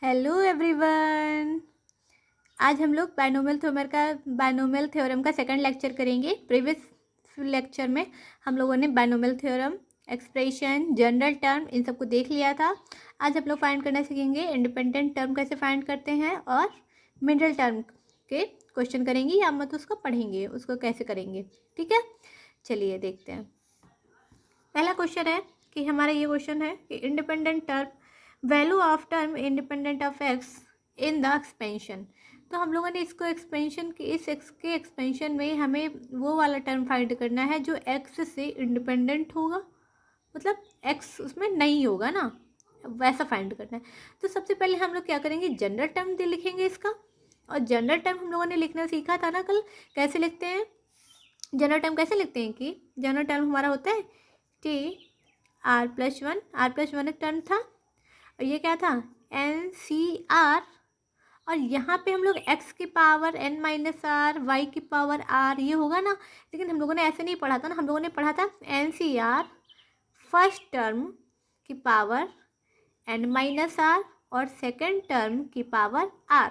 Hello everyone. आज हम लोग बायनोमियल थ्योरम का सेकंड लेक्चर करेंगे। प्रीवियस लेक्चर में हम लोगों ने binomial theorem, expression, general term in सबको देख लिया था। आज हम लोग फाइंड करना सीखेंगे इंडिपेंडेंट टर्म कैसे फाइंड करते हैं और मिनरल टर्म के क्वेश्चन करेंगे या मत उसको पढ़ेंगे, उसको कैसे करेंगे। ठीक है, चलिए देखते हैं। पहला क्वेश्चन है कि हमारा ये क्वेश्चन है कि independent term value of term independent of x in the expansion. तो हम लोगों ने इसको एक्सपेंशन की इस एक्स के एक्सपेंशन में हमें वो वाला टर्म फाइंड करना है जो एक्स से इंडिपेंडेंट होगा, मतलब एक्स उसमें नहीं होगा ना, वैसा फाइंड करना है। तो सबसे पहले हम लोग क्या करेंगे, जनरल टर्म दे लिखेंगे इसका। और जनरल टर्म हम लोगों ने लिखना सीखा था ना कल, कैसे लिखते हैं जनरल टर्म, कैसे लिखते हैं कि जनरल टर्म हमारा होता है टी r+1 एक टर्म था और ये क्या था NCR। और यहाँ पे हम लोग x की पावर n-r, y की पावर r ये होगा ना। लेकिन हम लोगों ने ऐसे नहीं पढ़ा था ना, हम लोगों ने पढ़ा था NCR फर्स्ट टर्म की पावर n-r और सेकंड टर्म की पावर r।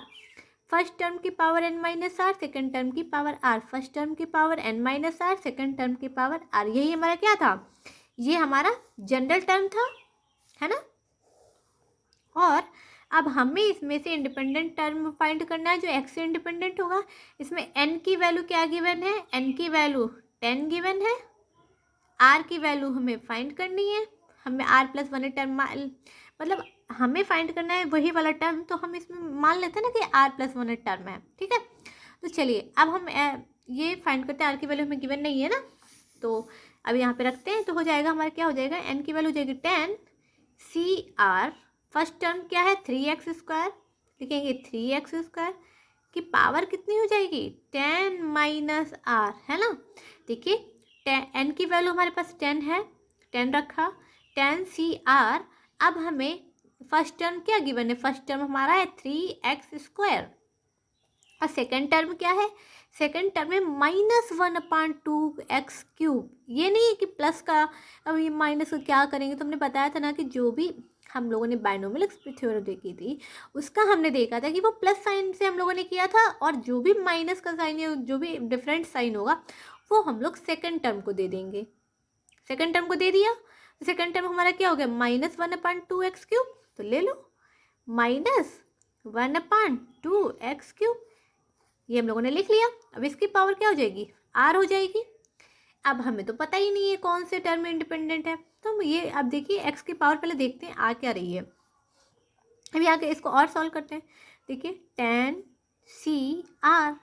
फर्स्ट टर्म की पावर n-r, सेकंड टर्म की पावर r, फर्स्ट टर्म की पावर n-r, सेकंड टर्म की पावर r। यही हमारा क्या था, ये हमारा जनरल टर्म था, है ना। और अब हमें इसमें से इंडिपेंडेंट टर्म फाइंड करना है जो एक्स से इंडिपेंडेंट होगा। इसमें n की वैल्यू क्या गिवन है, n की वैल्यू 10 गिवन है, r की वैल्यू हमें फाइंड करनी है। हमें r+1 टर्म मतलब हमें फाइंड करना है वही वाला टर्म, तो हम इसमें मान लेते हैं ना कि r+1 टर्म है। ठीक है, तो चलिए अब हम ये फाइंड करते हैं। r की वैल्यू हमें गिवन नहीं है ना, तो अब यहाँ पे रखते हैं। तो हो जाएगा हमारा, क्या हो जाएगा, n की वैल्यू हो जाएगी 10 CR। फर्स्ट टर्म क्या है 3x², लिखेंगे 3x² की पावर कितनी हो जाएगी 10 - r, है ना। देखिए n की वैल्यू हमारे पास 10 है, 10 रखा, 10 CR। अब हमें फर्स्ट टर्म क्या गिवन है, फर्स्ट टर्म हमारा है 3x²। और सेकेंड टर्म क्या है, सेकेंड टर्म में -1/2x³। ये नहीं है कि प्लस का, अब ये माइनस को क्या करेंगे। तो हमने बताया था ना कि जो भी हम लोगों ने बायनोमियल थ्योरम देखी थी उसका हमने देखा था कि वो प्लस साइन से हम लोगों ने किया था, और जो भी माइनस का साइन या जो भी डिफरेंट साइन होगा वो हम लोग सेकेंड टर्म को दे देंगे। सेकेंड टर्म को दे दिया, तो सेकेंड टर्म हमारा क्या हो गया -1/2x³। तो ले लो -1/2x³, ये हम लोगों ने लिख लिया। अब इसकी पावर क्या हो जाएगी r हो जाएगी। अब हमें तो पता ही नहीं है कौन से टर्म में इंडिपेंडेंट है, तो हम ये अब देखिए x की पावर पहले देखते हैं आ क्या रही है। अभी आगे इसको और सॉल्व करते हैं। देखिए 10 CR।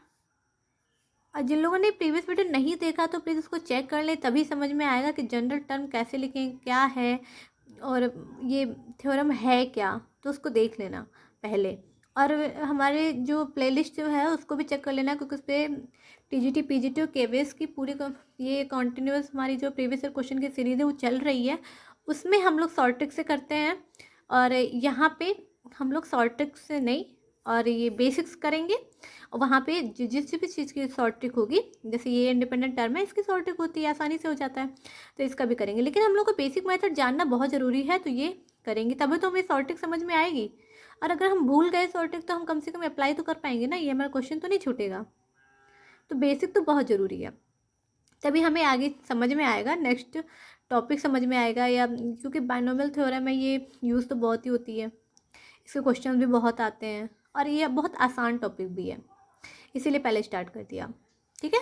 और जिन लोगों ने प्रीवियस वीडियो नहीं देखा तो प्लीज़ उसको चेक कर लें, तभी समझ में आएगा कि जनरल टर्म कैसे लिखें, क्या है और ये थ्योरम है क्या, तो उसको देख लेना पहले। और हमारे जो प्लेलिस्ट जो है उसको भी चेक कर लेना, क्योंकि उस पर TGT PGT और KVS की पूरी ये कॉन्टिन्यूस हमारी जो प्रीवियस क्वेश्चन की सीरीज़ है वो चल रही है, उसमें हम लोग शॉर्ट ट्रिक से करते हैं। और यहाँ पे हम लोग शॉर्ट ट्रिक से नहीं, और ये बेसिक्स करेंगे। और वहाँ पे जिस भी चीज़ की शॉर्ट ट्रिक होगी, जैसे ये इंडिपेंडेंट टर्म है इसकी शॉर्ट ट्रिक होती है, आसानी से हो जाता है, तो इसका भी करेंगे। लेकिन हम लोग को बेसिक मेथड जानना बहुत ज़रूरी है, तो ये करेंगे तभी तो हमें शॉर्ट ट्रिक समझ में आएगी। और अगर हम भूल गए शॉर्ट ट्रिक तो हम कम से कम अप्लाई तो कर पाएंगे ना, ये हमारा क्वेश्चन तो नहीं छूटेगा। तो बेसिक तो बहुत ज़रूरी है, तभी हमें आगे समझ में आएगा, नेक्स्ट टॉपिक समझ में आएगा। या क्योंकि बायनोमियल थ्योरम में ये यूज़ तो बहुत ही होती है, इसके क्वेश्चन भी बहुत आते हैं और ये बहुत आसान टॉपिक भी है, इसीलिए पहले स्टार्ट कर दिया। ठीक है,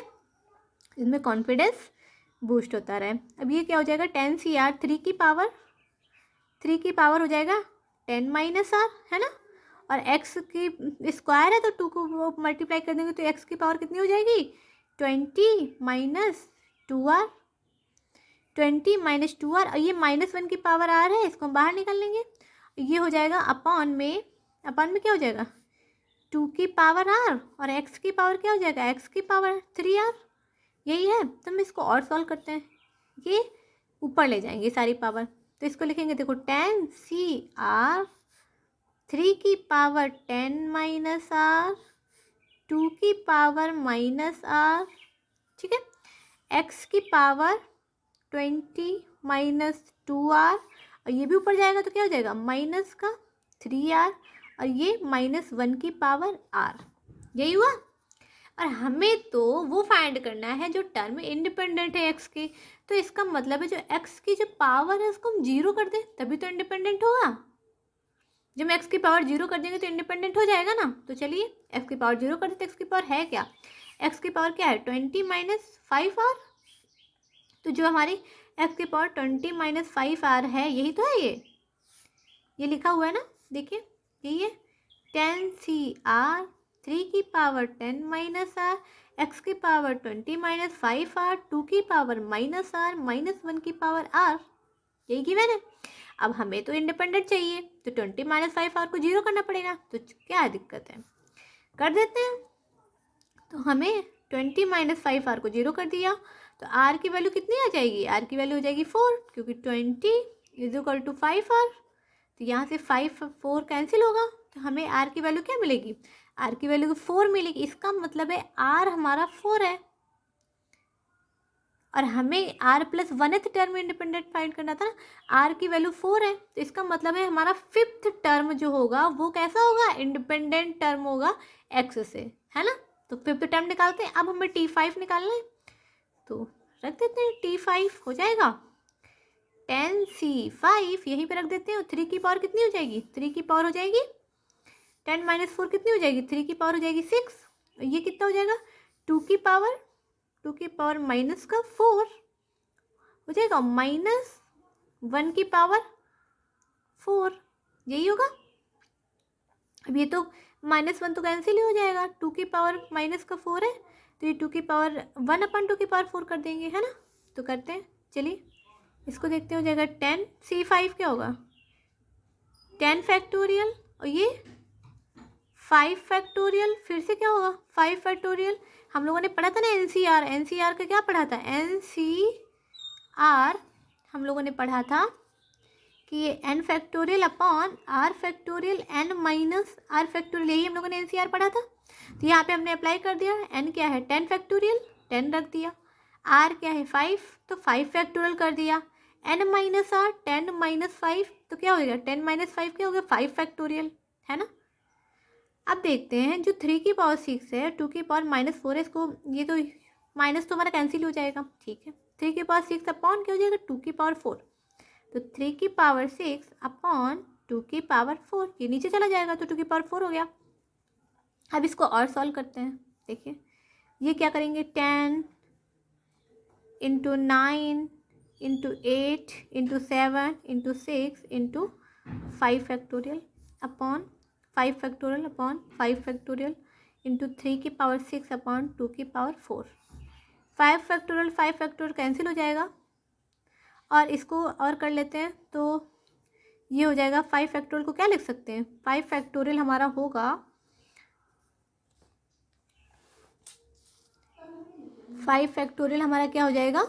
इसमें कॉन्फिडेंस बूस्ट होता रहे। अब ये क्या हो जाएगा 10 CR, 3 की पावर हो जाएगा 10 - r, है ना। और x की स्क्वायर है तो 2 को वो मल्टीप्लाई कर देंगे तो x की पावर कितनी हो जाएगी 20 - 2r, 20 - 2r। और ये -1 की पावर r है, इसको हम बाहर निकाल लेंगे। ये हो जाएगा अपॉन में क्या हो जाएगा 2 की पावर r, और x की पावर क्या हो जाएगा x की पावर 3r। यही है, तो हम इसको और सॉल्व करते हैं, ये ऊपर ले जाएंगे सारी पावर। तो इसको लिखेंगे, देखो 10 CR, 3 की पावर 10 - r, 2 की पावर -r, ठीक है, x की पावर 20 - 2r। और ये भी ऊपर जाएगा तो क्या हो जाएगा -3r, और ये -1 की पावर r, यही हुआ। और हमें तो वो फाइंड करना है जो टर्म इंडिपेंडेंट है x के, तो इसका मतलब है जो x की जो पावर है उसको हम 0 कर दें तभी तो इंडिपेंडेंट होगा। जब हम x की पावर 0 कर देंगे तो इंडिपेंडेंट हो जाएगा ना। तो चलिए x की पावर 0 कर देते, x की पावर है क्या, x की पावर क्या है 20 - 5r। तो जो हमारी x की पावर 20 - 5r है यही तो है, ये लिखा हुआ है ना, देखिए यही है 10cr 3 की पावर 10 - r, x की पावर 20 - 5r 2 की पावर -r -1 की पावर r, यही गिवन है। अब हमें तो इंडिपेंडेंट चाहिए तो 20 - 5r को 0 करना पड़ेगा, तो क्या दिक्कत है, कर देते हैं। तो हमें 20 - 5r को 0 कर दिया तो r की वैल्यू कितनी आ जाएगी, r की वैल्यू हो जाएगी 4, क्योंकि 20 = 5r। तो यहाँ से 5 4 कैंसिल होगा, तो हमें r की वैल्यू क्या मिलेगी, r की वैल्यू 4 मिलेगी। इसका मतलब है r हमारा 4 है और हमें r + 1th term independent find करना था ना, r की वैल्यू 4 है, तो इसका मतलब है हमारा 5th टर्म जो होगा वो कैसा होगा, इंडिपेंडेंट टर्म होगा x से, है ना। तो 5th टर्म निकालते हैं। अब हमें t5 निकालना है, तो रख देते हैं t5 हो जाएगा 10c5, यहीं पे रख देते हैं। और 3 की पावर कितनी हो जाएगी, 3 की पावर हो जाएगी 10 - 4 कितनी हो जाएगी, 3 की पावर हो जाएगी 6। ये कितना हो जाएगा 2 की पावर -4 हो जाएगा -1 की पावर 4, यही होगा। अब ये तो -1 तो कैंसिल ही हो जाएगा, 2 की पावर -4 है तो ये 2 की पावर 1/2 की पावर 4 कर देंगे, है ना। तो करते हैं, चलिए इसको देखते हो जाएगा 10c5 क्या होगा 10 फैक्टोरियल, और ये 5 फैक्टोरियल, फिर से क्या होगा 5 फैक्टोरियल। हम लोगों ने पढ़ा था ना एनसीआर का क्या पढ़ा था, एनसीआर हम लोगों ने पढ़ा था कि ये n factorial upon r factorial n minus r factorial, यही हम लोगों ने एनसीआर पढ़ा था। तो यहाँ पे हमने अप्लाई कर दिया, n क्या है 10 फैक्टोरियल 10 रख दिया, r क्या है 5 तो 5 फैक्टोरियल कर दिया, n - r 10 - 5 तो क्या हो गया 10 - 5 क्या हो गया 5 फैक्टोरियल, है ना। अब देखते हैं जो 3 की पावर 6 है 2 की पावर -4 है, इसको ये तो माइनस तो हमारा कैंसिल हो जाएगा, ठीक है। 3 की पावर 6 अपॉन क्या हो जाएगा 2 की पावर 4, तो 3 की पावर 6 अपॉन 2 की पावर 4, ये नीचे चला जाएगा तो 2 की पावर 4 हो गया। अब इसको और सॉल्व करते हैं, देखिए ये क्या करेंगे 10 × 9 × 8 × 7 × 6 × 5 factorial upon 5 factorial upon 5 factorial into 3 की पावर 6 अपॉन 2 की पावर 4। 5 फैक्टोरियल कैंसिल हो जाएगा और इसको और कर लेते हैं, तो ये हो जाएगा 5 फैक्टोरियल को क्या लिख सकते हैं 5 फैक्टोरियल हमारा होगा 5 फैक्टोरियल हमारा क्या हो जाएगा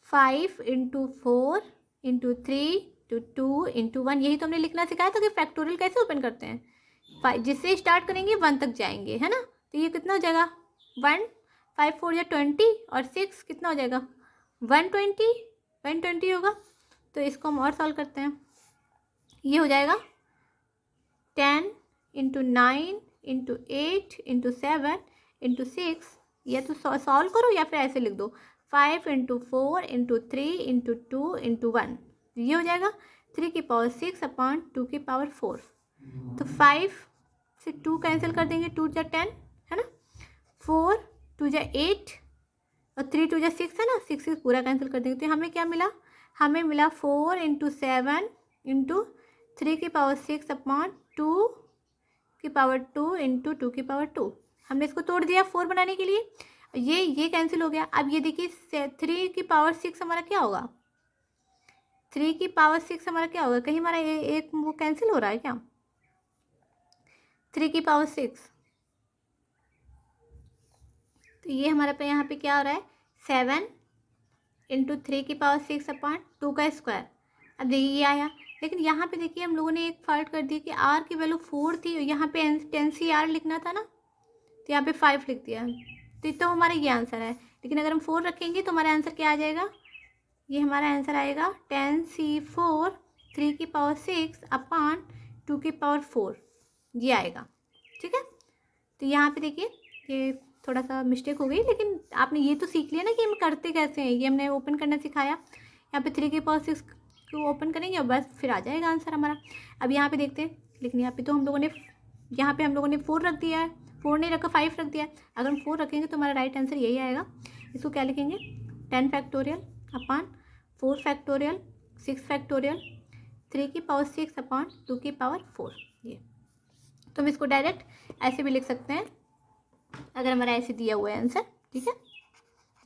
5 × 4 × 3 × 2 × 1, यही तो हमने लिखना सिखाया था कि फैक्टोरियल कैसे ओपन करते हैं, जिससे स्टार्ट करेंगे 1 तक जाएंगे, है ना। तो ये कितना हो जाएगा 1 5 4 या 20 और 6 कितना हो जाएगा 120 होगा। तो इसको हम और सॉल्व करते हैं, ये हो जाएगा 10 × 9 × 8 × 7 × 6, या तो सॉल्व करो या फिर ऐसे लिख दो 5 × 4 × 3 × 2 × 1, ये हो जाएगा 3 की पावर 6 अपॉन 2 की पावर 4। तो 5 से 2 कैंसिल कर देंगे 2 × 10 है ना, 4 2 × 8 और 3 2 × 6 है ना, 6 6 पूरा कैंसिल कर देंगे। तो हमें क्या मिला, हमें मिला 4 × 7 × 3 की पावर 6 अपॉन 2 की पावर 2 × 2 की पावर 2। हमने इसको तोड़ दिया 4 बनाने के लिए, ये कैंसिल हो गया। अब ये देखिए 3 की पावर 6 हमारा क्या होगा, 3 की पावर 6 हमारा क्या होगा, कहीं हमारा एक वो कैंसिल हो रहा है क्या 3 की पावर 6, तो ये हमारे पे यहाँ पे क्या हो रहा है 7 × 3 की पावर 6 अपॉन 2 का स्क्वायर। अब देखिए ये आया, लेकिन यहाँ पे देखिए हम लोगों ने एक फॉल्ट कर दिया कि r की वैल्यू 4 थी, यहाँ पे 10cr लिखना था ना, तो यहाँ पे 5 लिख दिया, तो हमारा ये आंसर है। लेकिन अगर हम 4 रखेंगे तो हमारा आंसर क्या आ जाएगा, ये हमारा आंसर आएगा 10c4 3 की पावर 6 अपॉन 2 की पावर 4। ये आएगा। ठीक है, तो यहाँ पे देखिए ये थोड़ा सा मिस्टेक हो गई, लेकिन आपने ये तो सीख लिया ना कि हम करते कैसे हैं। ये हमने ओपन करना सिखाया। यहाँ पे 3 की पावर 6 को ओपन करेंगे और बस फिर आ जाएगा आंसर हमारा। अब यहाँ पे देखते हैं, लेकिन यहाँ पे तो हम लोगों ने 4 रख दिया है, 4 नहीं रखा, 5 रख दिया है। अगर हम 4 रखेंगे तो हमारा राइट आंसर यही आएगा। इसको क्या लिखेंगे, 10 फैक्टोरियल अपान 4 फैक्टोरियल 6 फैक्टोरियल 3 की पावर 6 अपान 2 की पावर 4। ये तो हम इसको डायरेक्ट ऐसे भी लिख सकते हैं अगर हमारा ऐसे दिया हुआ है आंसर। ठीक है,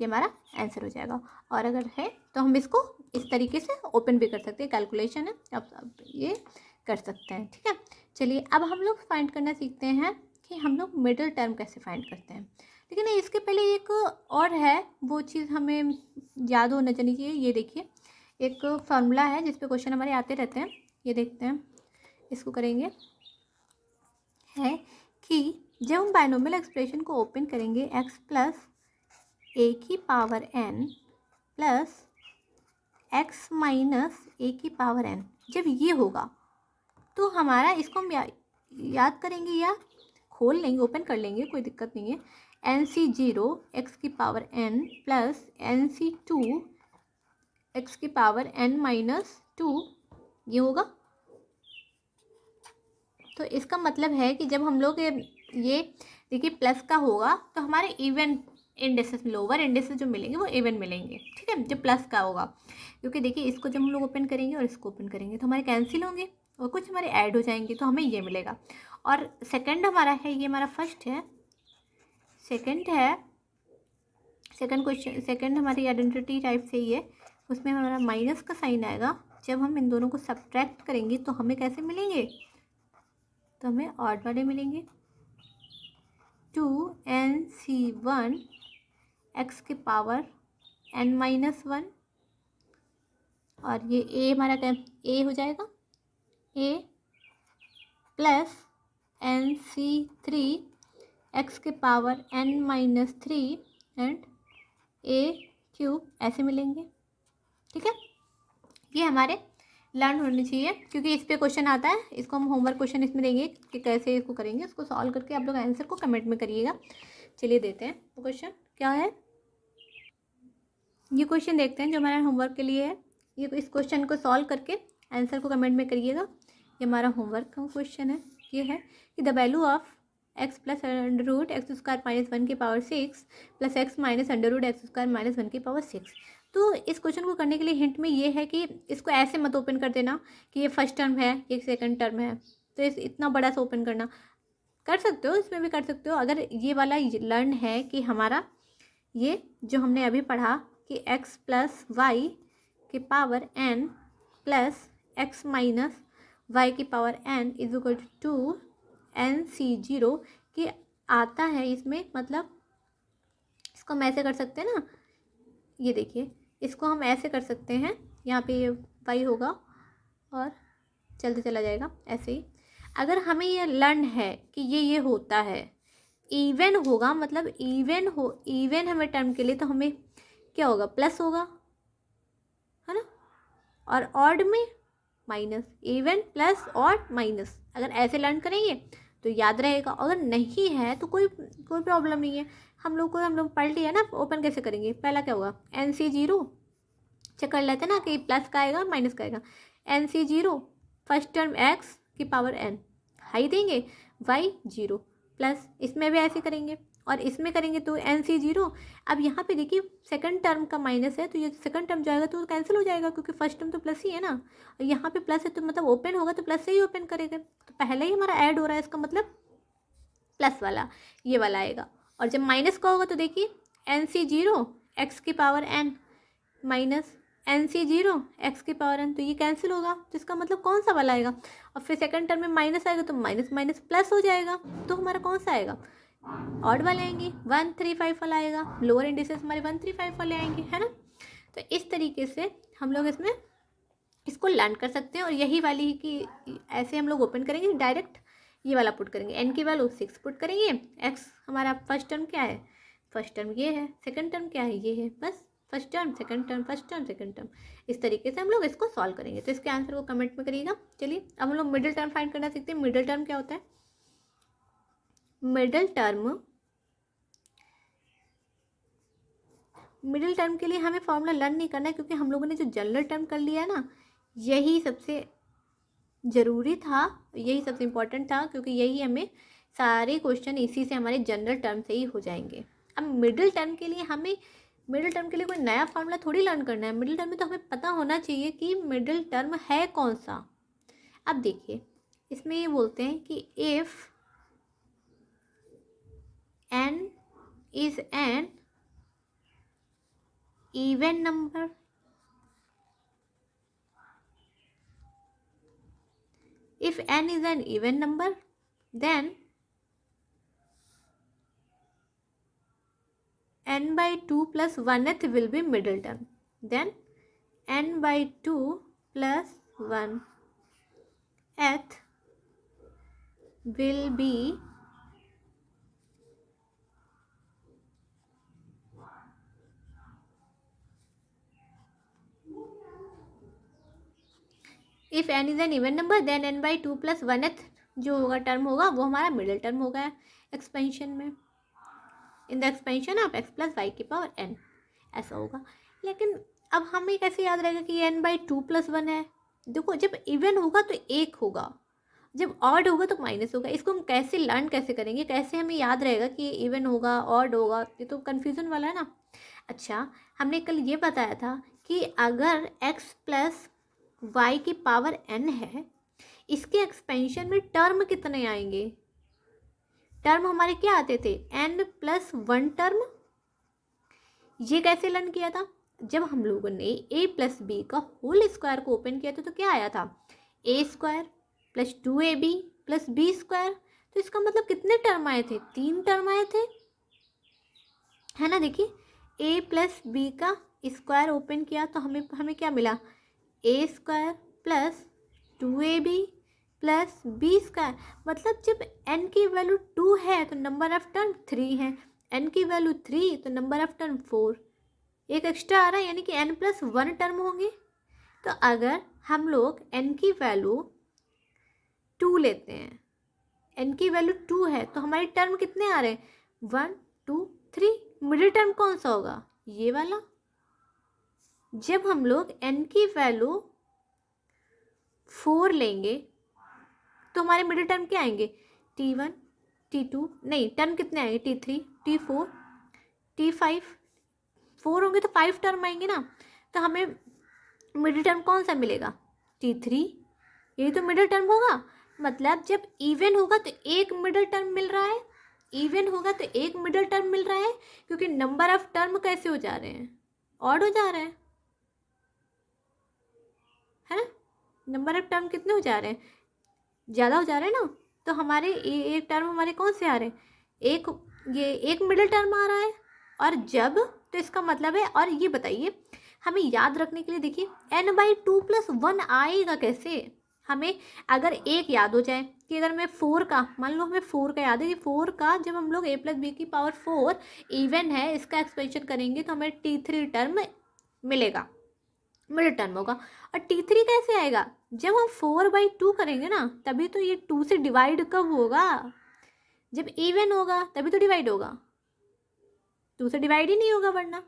ये हमारा आंसर हो जाएगा। और अगर है तो हम इसको इस तरीके से ओपन भी कर सकते हैं, कैलकुलेशन है, अब ये कर सकते हैं। ठीक है, चलिए अब हम लोग फाइंड करना सीखते हैं कि हम लोग मिडिल टर्म कैसे फाइंड करते हैं। लेकिन इसके पहले एक और है, वो चीज़ हमें याद होना चाहिए। ये देखिए एक फार्मूला है जिस पे क्वेश्चन हमारे आते रहते हैं। ये देखते हैं, इसको करेंगे, है कि जब हम बाइनोमियल एक्सप्रेशन को ओपन करेंगे x प्लस ए की power n plus x minus a की पावर n, जब ये होगा तो हमारा, इसको हम याद करेंगे या खोल लेंगे, ओपन कर लेंगे, कोई दिक्कत नहीं है। NC0 x की power n plus NC2 x की पावर n माइनस 2, ये होगा। तो इसका मतलब है कि जब हम लोग ये देखिए प्लस का होगा तो हमारे इवन इंडेसेस, लोअर इंडेसेस जो मिलेंगे वो इवन मिलेंगे। ठीक है, जो प्लस का होगा, क्योंकि देखिए इसको जब हम लोग ओपन करेंगे और इसको ओपन करेंगे तो हमारे कैंसिल होंगे और कुछ हमारे ऐड हो जाएंगे, तो हमें ये मिलेगा। और सेकंड हमारा है, ये हमारा फर्स्ट है, सेकंड है, सेकंड क्वेश्चन, सेकंड हमारी आइडेंटिटी टाइप से ही है, उसमें हमारा माइनस का साइन आएगा। जब हम इन दोनों को सब्ट्रैक्ट करेंगे तो हमें कैसे मिलेंगे, तो हमें ऑड वाले मिलेंगे। 2NC1 x की पावर n माइनस 1, और ये a हमारा क्या a हो जाएगा, a प्लस NC3 x की power n minus 3 and a cube, ऐसे मिलेंगे। ठीक है, ये हमारे लर्न होनी चाहिए, क्योंकि इस पे क्वेश्चन आता है। इसको हम होमवर्क क्वेश्चन इसमें देंगे कि कैसे इसको करेंगे। उसको सॉल्व करके आप लोग आंसर को कमेंट में करिएगा। चलिए देते हैं वो क्वेश्चन क्या है। ये क्वेश्चन देखते हैं जो हमारा होमवर्क के लिए है। ये इस क्वेश्चन को सॉल्व करके आंसर को कमेंट में करिएगा। ये हमारा होमवर्क का क्वेश्चन है। ये है कि the value of x plus under root X square minus 1 की power 6 plus x minus under root X square minus 1 की पावर 6। तो इस क्वेश्चन को करने के लिए हिंट में ये है कि इसको ऐसे मत ओपन कर देना कि ये फर्स्ट टर्म है, ये सेकंड टर्म है, तो इतना बड़ा सा ओपन करना कर सकते हो, इसमें भी कर सकते हो। अगर ये वाला लर्न है कि हमारा ये जो हमने अभी पढ़ा कि x प्लस वाई की power n plus x minus y की power n is equal to NC0 कि आता है इसमें, मतलब इसको हम ऐसे कर सकते हैं ना, ये देखिए इसको हम ऐसे कर सकते हैं, यहाँ पे ये वाई होगा और चलते चला जाएगा ऐसे ही। अगर हमें ये लर्न है कि ये होता है, इवन होगा, मतलब इवन हमें टर्म के लिए, तो हमें क्या होगा, प्लस होगा, है ना, और ऑड में minus, even plus odd minus. अगर ऐसे लर्न करेंगे तो याद रहेगा। अगर नहीं है तो कोई प्रॉब्लम नहीं है। हम लोग पढ़ लिया ना, ओपन कैसे करेंगे। पहला क्या होगा, NC0 चेक कर लेते हैं ना कि प्लस का आएगा माइनस का आएगा। NC0 फर्स्ट टर्म x की पावर n हाई देंगे, y 0 प्लस, इसमें भी ऐसे करेंगे और इसमें करेंगे तो NC0। अब यहाँ पे देखिए सेकंड टर्म का माइनस है, तो ये सेकंड टर्म जाएगा तो कैंसिल हो जाएगा, क्योंकि फर्स्ट टर्म तो प्लस ही है ना, और यहाँ पे प्लस है तो मतलब ओपन होगा तो प्लस से ही ओपन करेगा। तो पहले ही हमारा ऐड हो रहा है, इसका मतलब प्लस वाला ये वाला आएगा। और जब माइनस का होगा तो देखिए NC0 x की power n minus NC0 x की पावर n, तो ये कैंसिल होगा, तो इसका मतलब कौन सा वाला आएगा। और फिर सेकंड टर्म में माइनस आएगा तो माइनस माइनस प्लस हो जाएगा, तो हमारा कौन सा आएगा, ऑड वाले आएंगे, 135 वाला आएगा। लोअर इंडिसेस हमारे 135 वाले आएंगे, है ना। तो इस तरीके से हम लोग इसमें इसको लर्न कर सकते हैं। और यही वाली कि ऐसे हम लोग ओपन करेंगे, डायरेक्ट ये वाला पुट करेंगे, n की वैल्यू 6 पुट करेंगे, x हमारा फर्स्ट टर्म क्या है, फर्स्ट टर्म ये है, सेकंड टर्म क्या है, ये है, बस first term second term first term second term. इस तरीके से हम लोग इसको सॉल्व करेंगे। तो इसके आंसर को कमेंट में करिएगा। चलिए अब हम लोग मिडिल टर्म फाइंड करना सीखते हैं। मिडिल टर्म क्या होता है, मिडिल टर्म के लिए हमें फॉर्मूला लर्न नहीं करना है, क्योंकि हम लोगों ने जो जनरल टर्म कर लिया है ना, यही सबसे ज़रूरी था, यही सबसे इम्पोर्टेंट था, क्योंकि यही हमें सारे क्वेश्चन इसी से हमारे जनरल टर्म से ही हो जाएंगे। अब मिडिल टर्म के लिए कोई नया फार्मूला थोड़ी लर्न करना है। मिडिल टर्म में तो हमें पता होना चाहिए कि मिडिल टर्म है कौन सा। अब देखिए, इसमें ये बोलते हैं कि if n is an even number, if n is an even number, then n by 2 plus 1th will be middle term. Then n by 2 plus 1th will be if n is an even number, then n by 2 plus 1th जो होगा term होगा वो हमारा middle term होगा expansion में, in the expansion of x plus Y की power n, ऐसा होगा। लेकिन अब हमें कैसे याद रहेगा कि n बाई 2 प्लस 1 है? देखो, जब इवन होगा तो 1 होगा, जब ऑड होगा तो माइनस होगा। इसको हम कैसे लर्न कैसे करेंगे, कैसे हमें याद रहेगा कि ये इवन होगा ऑड होगा? ये तो कन्फ्यूज़न वाला है ना। अच्छा, हमने कल ये बताया था कि अगर x प्लस वाई की पावर n है, इसके एक्सपेंशन में टर्म कितने आएंगे? टर्म हमारे क्या आते थे? n plus 1 term. ये कैसे लर्न किया था? जब हम लोगों ने a प्लस बी का होल स्क्वायर को ओपन किया था तो क्या आया था? a square plus 2ab plus B square. तो इसका मतलब कितने टर्म आए थे? 3 टर्म आए थे, है ना। देखिए, a प्लस बी का स्क्वायर ओपन किया तो हमें क्या मिला? a square plus 2ab plus B square. मतलब जब n की वैल्यू 2 है तो नंबर ऑफ टर्म 3 है, n की वैल्यू 3 तो नंबर ऑफ टर्म 4, एक एक्स्ट्रा आ रहा है, यानी कि n प्लस 1 टर्म होंगे। तो अगर हम लोग n की वैल्यू 2 लेते हैं, n की वैल्यू 2 है तो हमारे टर्म कितने आ रहे हैं? 1 2 3। मिडिल टर्म कौन सा होगा? ये वाला। जब हम लोग n की वैल्यू 4 लेंगे तो हमारे मिडिल टर्म क्या आएंगे? t1 t2, नहीं, टर्म कितने आएंगे? t3 t4 t5। 4 होंगे तो 5 टर्म आएंगे ना। तो हमें मिडिल टर्म कौन सा मिलेगा? t3। यही तो मिडिल टर्म होगा। मतलब जब इवन होगा तो एक मिडिल टर्म मिल रहा है, इवन होगा तो एक मिडिल टर्म मिल रहा है, क्योंकि नंबर ऑफ टर्म कैसे हो जा रहे हैं? ऑड हो जा रहे हैं, है ना। नंबर ऑफ टर्म कितने हो जा रहे हैं? ज़्यादा हो जा रहे हैं ना। तो हमारे एक टर्म हमारे कौन से आ रहे हैं? ये एक मिडिल टर्म आ रहा है। और जब, तो इसका मतलब है, और ये बताइए हमें याद रखने के लिए, देखिए n बाई 2 प्लस 1 आएगा कैसे? हमें अगर एक याद हो जाए कि अगर मैं 4 का, मान लो हमें 4 का याद है कि 4 का जब हम लोग a प्लस बी की पावर 4 इवन है, इसका एक्सपेंशन करेंगे तो हमें t3 टर्म मिलेगा, मिडिल टर्म होगा। और t3 कैसे आएगा? जब हम 4/2 करेंगे ना, तभी तो ये 2 से डिवाइड कब होगा? जब इवन होगा तभी तो डिवाइड होगा, 2 से डिवाइड ही नहीं होगा वरना।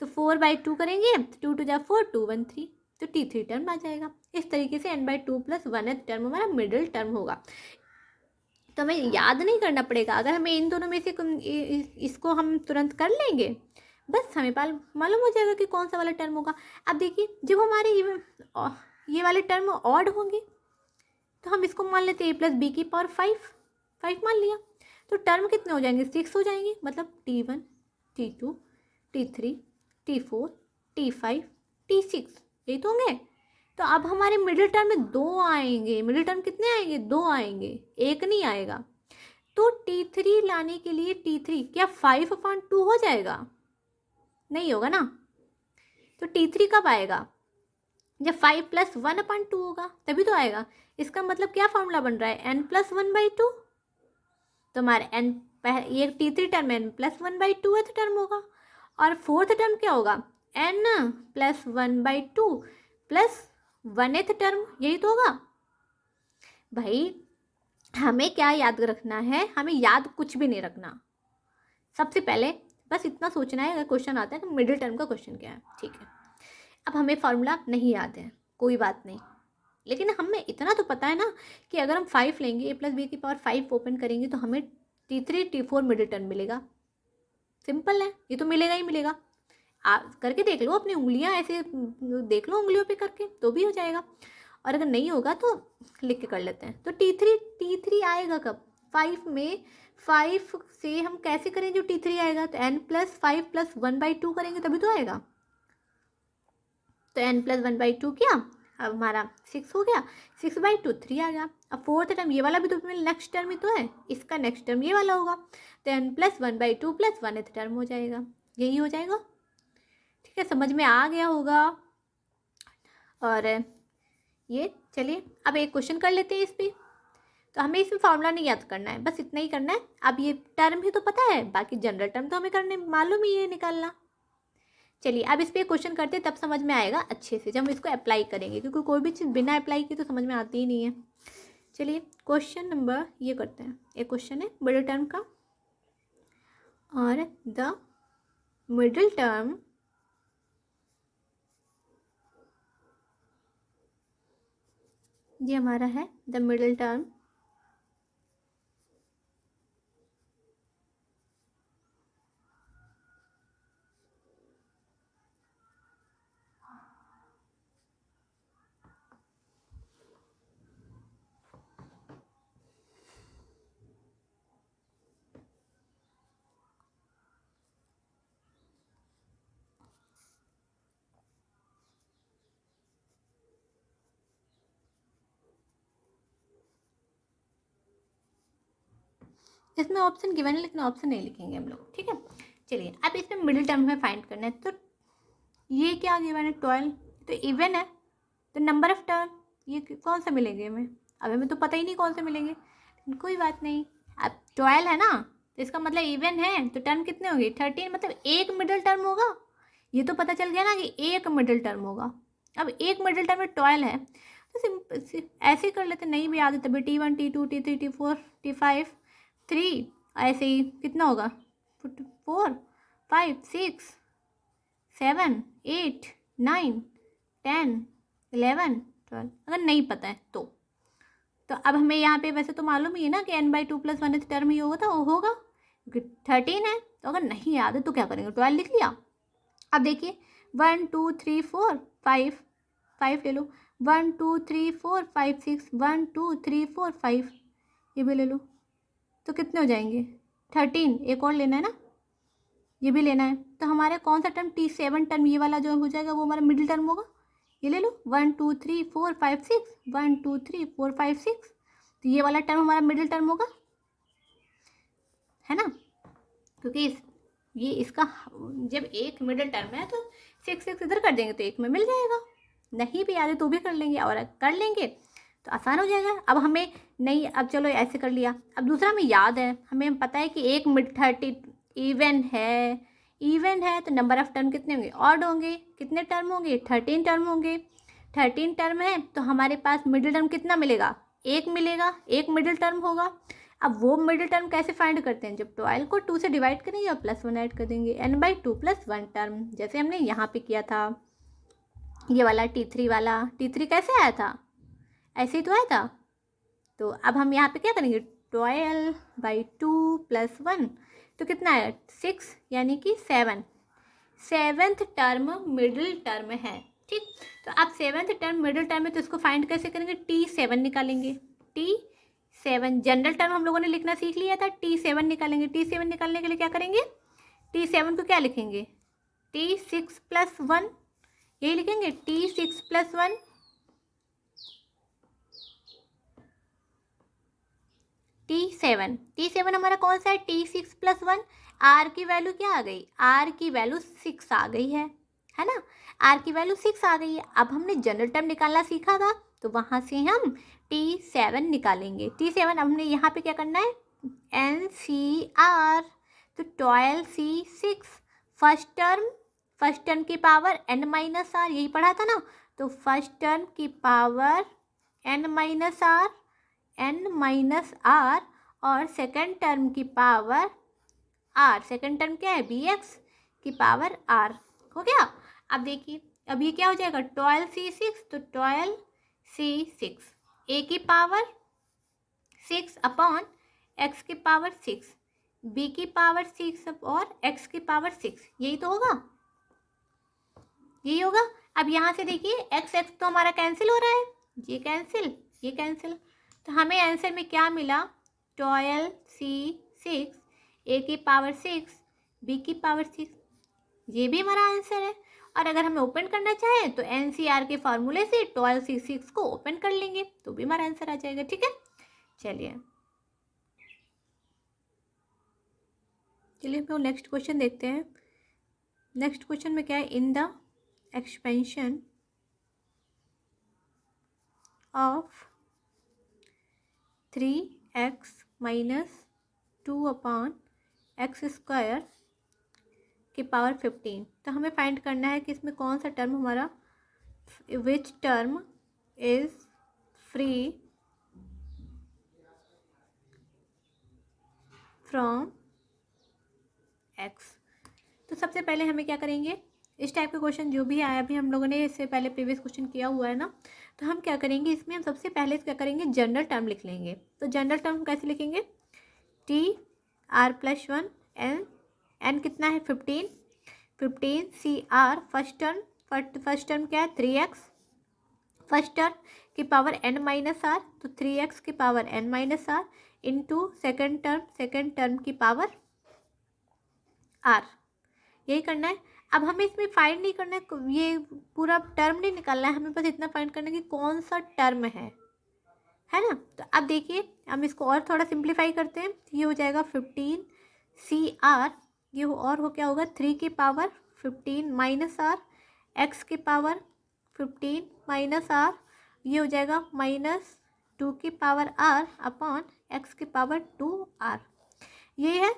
तो 4/2 करेंगे तो 2 2 जा 4 2 1 3, तो t3 टर्म आ जाएगा। इस तरीके से n/2 प्लस 1th टर्म हमारा मिडिल टर्म होगा। तो हमें याद नहीं करना पड़ेगा, अगर हमें इन दोनों में से इसको हम तुरंत कर लेंगे, बस हमें मालूम हो जाएगा कि कौन सा वाला टर्म होगा। अब देखिए, जब हमारे ये वाले टर्म ऑड होंगे तो हम इसको मान लेते हैं a प्लस बी की पावर 5 मान लिया, तो टर्म कितने हो जाएंगे? 6 हो जाएंगे। मतलब t1 t2 t3 t4 t5 t6, यही तो होंगे। तो अब हमारे मिडिल टर्म में 2 आएंगे। मिडिल टर्म कितने आएंगे? 2 आएंगे, एक नहीं आएगा। तो t3 लाने के लिए t3 क्या 5/2 हो जाएगा? नहीं होगा ना। तो t3 कब आएगा? जब 5 प्लस 1/2 होगा तभी तो आएगा। इसका मतलब क्या फॉर्मूला बन रहा है? n plus 1/2। तो हमारे ये t3 term n plus 1/2 term होगा। और फोर्थ टर्म क्या होगा? n plus 1/2 plus 1th term, यही तो होगा भाई। हमें क्या याद रखना है, हमें याद कुछ भी नहीं रखना। सबसे पहले बस इतना सोचना है, अगर क्वेश्चन आता है तो मिडिल टर्म का क्वेश्चन क्या है, ठीक है। अब हमें फॉर्मूला नहीं याद है, कोई बात नहीं, लेकिन हमें इतना तो पता है ना कि अगर हम 5 लेंगे, a+b⁵ ओपन करेंगे तो हमें t3 t4 मिडिल टर्म मिलेगा। सिंपल है, ये तो मिलेगा ही मिलेगा। करके देख लो, अपनी उंगलियां ऐसे देख लो, उंगलियों पे करके तो भी हो जाएगा। और अगर नहीं होगा तो लिख के कर लेते हैं। तो टी थ्री आएगा कब, 5 में। 5 से हम कैसे करें जो t3 आएगा, तो n+5+1/2 करेंगे तभी तो आएगा। तो n+1/2 किया, अब हमारा 6 हो गया, 6/2 3 आ गया। अब फोर्थ टर्म ये वाला भी तो नेक्स्ट टर्म ही तो है, इसका नेक्स्ट टर्म ये वाला होगा, तो n+1/2 + 1th टर्म हो जाएगा, यही हो जाएगा। ठीक है, समझ में आ गया होगा। और ये चलिए अब एक क्वेश्चन कर लेते हैं इस पर। तो हमें इसमें फॉर्मूला नहीं याद करना है, बस इतना ही करना है। अब ये टर्म ही तो पता है, बाकी जनरल टर्म तो हमें करने मालूम ही है निकालना। चलिए अब इस पर क्वेश्चन करते हैं, तब समझ में आएगा अच्छे से जब हम इसको अप्लाई करेंगे, क्योंकि कोई भी चीज़ बिना अप्लाई की तो समझ में आती ही नहीं है। चलिए क्वेश्चन नंबर ये करते हैं, एक क्वेश्चन है मिडिल टर्म का, और द मिडिल टर्म ये हमारा है, द मिडिल टर्म इसमें ऑप्शन गिवन है, लेकिन ऑप्शन नहीं लिखेंगे हम लोग, ठीक है। चलिए अब इसमें मिडिल टर्म में फाइंड करना है। तो ये क्या गिवन है, 12, तो इवन है, तो नंबर ऑफ टर्म ये कौन सा मिलेंगे हमें, अब हमें तो पता ही नहीं कौन से मिलेंगे, लेकिन कोई बात नहीं। अब 12 है ना, तो इसका मतलब इवन है, तो टर्म कितने होंगे, 13, मतलब एक मिडिल टर्म होगा। ये तो पता चल गया ना कि एक मिडिल टर्म होगा। अब एक मिडिल टर्म में 12 है, तो सिंपल ऐसे ही कर लेते, नहीं भी याद है तभी T1 T2 T3 T4 T5 3, ऐसे ही कितना होगा, 4 5 6 7 8 9 10 11 12, अगर नहीं पता है तो अब हमें यहाँ पे वैसे तो मालूम ही है ना कि n/2 + 1th टर्म ही होगा, वो होगा क्योंकि 13 है। तो अगर नहीं याद है तो क्या करेंगे, 12 लिख लिया। अब देखिए 1 2 3 4 5, 5 ले लो, 1 2 3 4 5 6, 1 2 3 4 5, ये भी ले लो, तो कितने हो जाएंगे, 13। एक और लेना है ना, ये भी लेना है, तो हमारे कौन सा टर्म, T7 टर्म ये वाला जो हो जाएगा वो हमारा मिडिल टर्म होगा। ये ले लो, 1 2 3 4 5 6, 1 2 3 4 5 6, तो ये वाला टर्म हमारा मिडिल टर्म होगा, है ना। क्योंकि ये इसका जब एक मिडिल टर्म है तो 6 इधर कर देंगे तो एक में मिल जाएगा, नहीं भी याद है तो भी कर लेंगे, और कर लेंगे तो आसान हो जाएगा। अब हमें नहीं, अब चलो ऐसे कर लिया, अब दूसरा हमें याद है, हमें पता है कि एक मिड 30 इवन है तो नंबर ऑफ टर्म कितने होंगे, ऑड होंगे, कितने टर्म होंगे, 13 टर्म होंगे। 13 टर्म है तो हमारे पास मिडिल टर्म कितना मिलेगा, एक मिलेगा, एक मिडिल टर्म होगा। अब वो मिडिल टर्म कैसे फाइंड करते हैं, जब 12 को 2 से डिवाइड करेंगे और +1 ऐड कर देंगे, n/2 + 1 टर्म, जैसे हमने यहाँ पे किया था। ये वाला T3 वाला, T3 कैसे आया था, ऐसे ही तो आया था। तो अब हम यहाँ पे क्या करेंगे, 12/2 + 1, तो कितना है, 6, यानी कि 7th टर्म मिडिल टर्म है, ठीक। तो अब 7th टर्म मिडिल टर्म है, तो इसको फाइंड कैसे करेंगे, T7 निकालेंगे। T7 जनरल टर्म हम लोगों ने लिखना सीख लिया था, T7 निकालेंगे। T7 निकालने के लिए क्या करेंगे, T7 को क्या लिखेंगे, T6 + 1, यही लिखेंगे, T6 + 1, T7 हमारा कौन सा है, T6 + 1। R की वैल्यू क्या आ गई, R की वैल्यू 6 आ गई है ना, R की वैल्यू 6 आ गई है। अब हमने जनरल टर्म निकालना सीखा था, तो वहाँ से हम T7 निकालेंगे। T7 हमने यहाँ पे क्या करना है, NCR, तो 12C6, फर्स्ट टर्म की पावर n-r, यही पढ़ा था ना, तो फर्स्ट टर्म की power n-r n minus R और सेकेंड टर्म की पावर आर। सेकेंड टर्म क्या है, बी एक्स की पावर आर। हो गया। अब देखिए अब ये क्या हो जाएगा, 12c6, तो 12c6 ए की पावर 6 अपॉन एक्स की पावर 6, बी की पावर 6 और एक्स की पावर 6, यही तो होगा, यही होगा। अब यहाँ से देखिए एक्स एक्स तो हमारा कैंसिल हो रहा है, ये कैंसिल, ये कैंसिल, तो हमें आंसर में क्या मिला, 12c6 ए की पावर 6 बी की पावर 6, ये भी हमारा आंसर है। और अगर हमें ओपन करना चाहें तो एनसीआर के फार्मूले से 12c6 को ओपन कर लेंगे तो भी हमारा आंसर आ जाएगा। ठीक है, चलिए हम नेक्स्ट क्वेश्चन देखते हैं। नेक्स्ट क्वेश्चन में क्या है, इन the expansion of 3x minus 2 upon x square की पावर 15, तो हमें फाइंड करना है कि इसमें कौन सा टर्म हमारा, which term is free from x. तो सबसे पहले हमें क्या करेंगे, इस टाइप का क्वेश्चन जो भी आया, अभी हम लोगों ने इससे पहले प्रीवियस क्वेश्चन किया हुआ है ना, तो हम क्या करेंगे इसमें, हम सबसे पहले क्या करेंगे, जनरल टर्म लिख लेंगे। तो जनरल टर्म कैसे लिखेंगे, T R plus 1 N, N कितना है 15 सी आर फर्स्ट टर्म क्या है 3x, फर्स्ट टर्म की पावर n माइनस आर, तो 3x की power n minus R into second term की पावर r, यही करना है। अब हमें इसमें फाइंड नहीं करना है, ये पूरा टर्म नहीं निकालना है, हमें बस इतना फाइंड करना है कि कौन सा टर्म है ना। तो अब देखिए हम इसको और थोड़ा सिंप्लीफाई करते हैं, ये हो जाएगा 15 CR, ये और हो क्या होगा 3 की पावर 15 माइनस आर, एक्स की पावर 15 माइनस आर, ये हो जाएगा -2 की पावर r अपॉन एक्स की पावर 2r, ये है।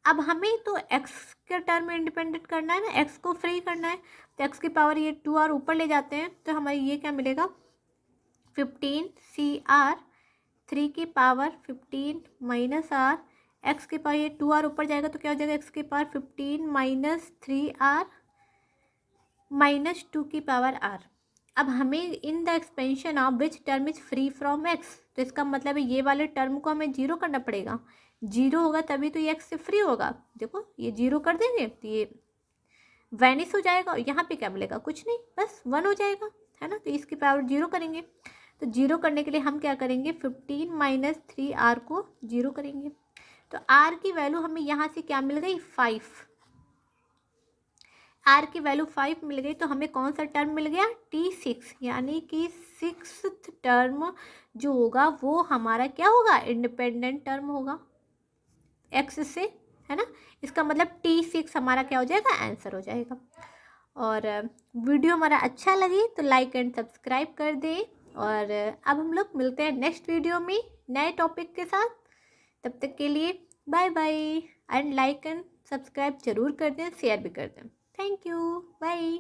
अब हमें तो x के टर्म में इंडिपेंडेंट करना है ना, x को फ्री करना है, तो x की पावर ये 2r ऊपर ले जाते हैं, तो हमारी ये क्या मिलेगा 15 CR 3 की पावर 15 माइनस आर, एक्स के पावर ये 2r ऊपर जाएगा तो क्या हो जाएगा, एक्स की पावर 15 माइनस 3r माइनस 2 की पावर r। अब हमें इन the expansion of which term is free from x, तो इसका मतलब है ये वाले टर्म को हमें जीरो करना पड़ेगा, जीरो होगा तभी तो ये एक्स से फ्री होगा। देखो ये जीरो कर देंगे तो ये वैनिश हो जाएगा, और यहाँ पे क्या मिलेगा, कुछ नहीं, बस 1 हो जाएगा, है ना। तो इसकी पावर जीरो करेंगे, तो जीरो करने के लिए हम क्या करेंगे 15 माइनस 3r को जीरो करेंगे, तो r की वैल्यू हमें यहाँ से क्या मिल गई 5, r की वैल्यू 5 मिल गई, तो हमें कौन सा टर्म मिल गया T6, यानी कि 6th टर्म जो होगा वो हमारा क्या होगा, इंडिपेंडेंट टर्म होगा x से, है ना। इसका मतलब T6 हमारा क्या हो जाएगा, आंसर हो जाएगा। और वीडियो हमारा अच्छा लगे तो लाइक एंड सब्सक्राइब कर दें, और अब हम लोग मिलते हैं नेक्स्ट वीडियो में नए टॉपिक के साथ। तब तक के लिए bye bye, and like and subscribe जरूर कर दें, शेयर भी कर दें। Thank you, bye.